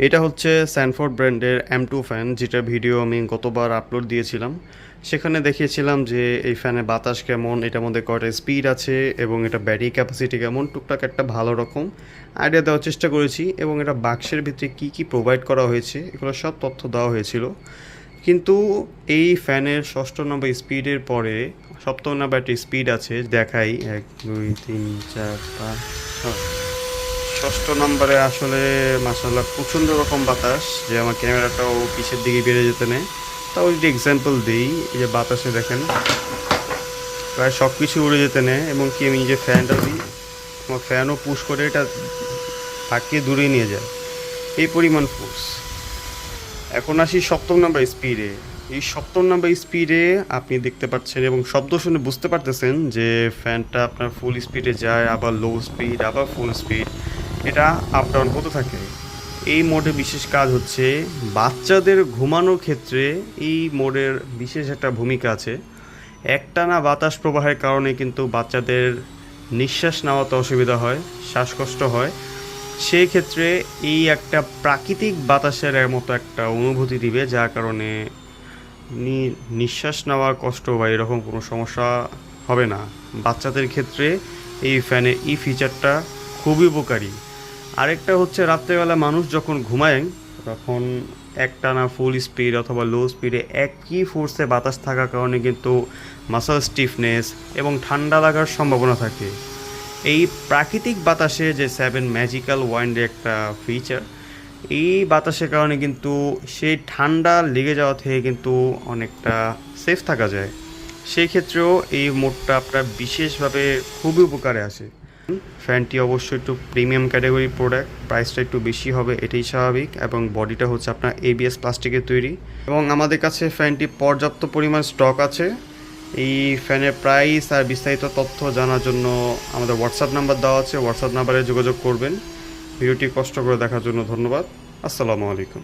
এটা হচ্ছে স্যানফোর্ড ব্র্যান্ডের M2 ফ্যান, যেটার ভিডিও আমি গতবার আপলোড দিয়েছিলাম। সেখানে দেখিয়েছিলাম যে এই ফ্যানে বাতাস কেমন, এটার মধ্যে কয়টা স্পিড আছে এবং এটা ব্যাটারি ক্যাপাসিটি কেমন, টুকটাক একটা ভালো রকম আইডিয়া দেওয়ার চেষ্টা করেছি। এবং এটা বাক্সের ভিতরে কী কী প্রোভাইড করা হয়েছে এগুলো সব তথ্য দেওয়া হয়েছিল। কিন্তু এই ফ্যানের ষষ্ঠ নম্বর স্পিডের পরে সপ্তম নম্বর একটা স্পিড আছে, দেখাই 1 2 3 4 5 6। ষষ্ঠ নম্বরে আসলে মাশাআল্লাহ প্রচণ্ড রকম বাতাস, যে আমার ক্যামেরাটাও পিছের দিকে বেড়ে যেতে নেয়। তাও যদি এক্সাম্পল দিই, এই যে বাতাসে দেখেন প্রায় সব কিছু উড়ে যেতে নেয়। এবং কি আমি যে ফ্যানটা দিই, আমার ফ্যানও পুশ করে এটা ধাক্কিয়ে দূরে নিয়ে যায়, এই পরিমাণ ফোর্স। এখন আসি সপ্তম নাম্বার স্পিডে। এই সপ্তম নাম্বার স্পিডে আপনি দেখতে পাচ্ছেন এবং শব্দ শুনে বুঝতে পারতেছেন যে ফ্যানটা আপনার ফুল স্পিডে যায়, আবার লো স্পিড, আবার ফুল স্পিড, এটা আপ ডাউন হতে থাকে। এই মোডে বিশেষ কাজ হচ্ছে বাচ্চাদের ঘুমানোর ক্ষেত্রে এই মোডের বিশেষ একটা ভূমিকা আছে। একটানা বাতাস প্রবাহের কারণে কিন্তু বাচ্চাদের নিঃশ্বাস নেওয়াতে অসুবিধা হয়, শ্বাসকষ্ট হয়। সেই ক্ষেত্রে এই একটা প্রাকৃতিক বাতাসের মতো একটা অনুভূতি দিবে, যার কারণে নিঃশ্বাস নেওয়ার কষ্ট বা এরকম কোনো সমস্যা হবে না। বাচ্চাদের ক্ষেত্রে এই ফ্যানের এই ফিচারটা খুবই উপকারী। আরেকটা হচ্ছে রাত্রেবেলা মানুষ যখন ঘুমায় তখন একটানা ফুল স্পিড অথবা লো স্পিডে একই ফোর্সে বাতাস থাকার কারণে কিন্তু মাসল স্টিফনেস এবং ঠান্ডা লাগার সম্ভাবনা থাকে। এই প্রাকৃতিক বাতাসে যে 7 ম্যাজিক্যাল ওয়াইন্ডের একটা ফিচার, এই বাতাসের কারণে কিন্তু সেই ঠান্ডা লেগে যাওয়া থেকে কিন্তু অনেকটা সেফ থাকা যায়। সেই ক্ষেত্রেও এই মোডটা আপনার বিশেষভাবে খুবই উপকারে আসে। ফ্যানটি অবশ্যই একটু প্রিমিয়াম ক্যাটাগরি প্রোডাক্ট, প্রাইসটা একটু বেশি হবে, এটাই স্বাভাবিক। এবং বডিটা হচ্ছে আপনার ABS প্লাস্টিকের তৈরি। এবং আমাদের কাছে ফ্যানটি পর্যাপ্ত পরিমাণ স্টক আছে। এই ফ্যানের প্রাইস আর বিস্তারিত তথ্য জানার জন্য আমাদের হোয়াটসঅ্যাপ নাম্বার দেওয়া আছে, হোয়াটসঅ্যাপ নাম্বারে যোগাযোগ করবেন। ভিডিওটি কষ্ট করে দেখার জন্য ধন্যবাদ। আসসালামু আলাইকুম।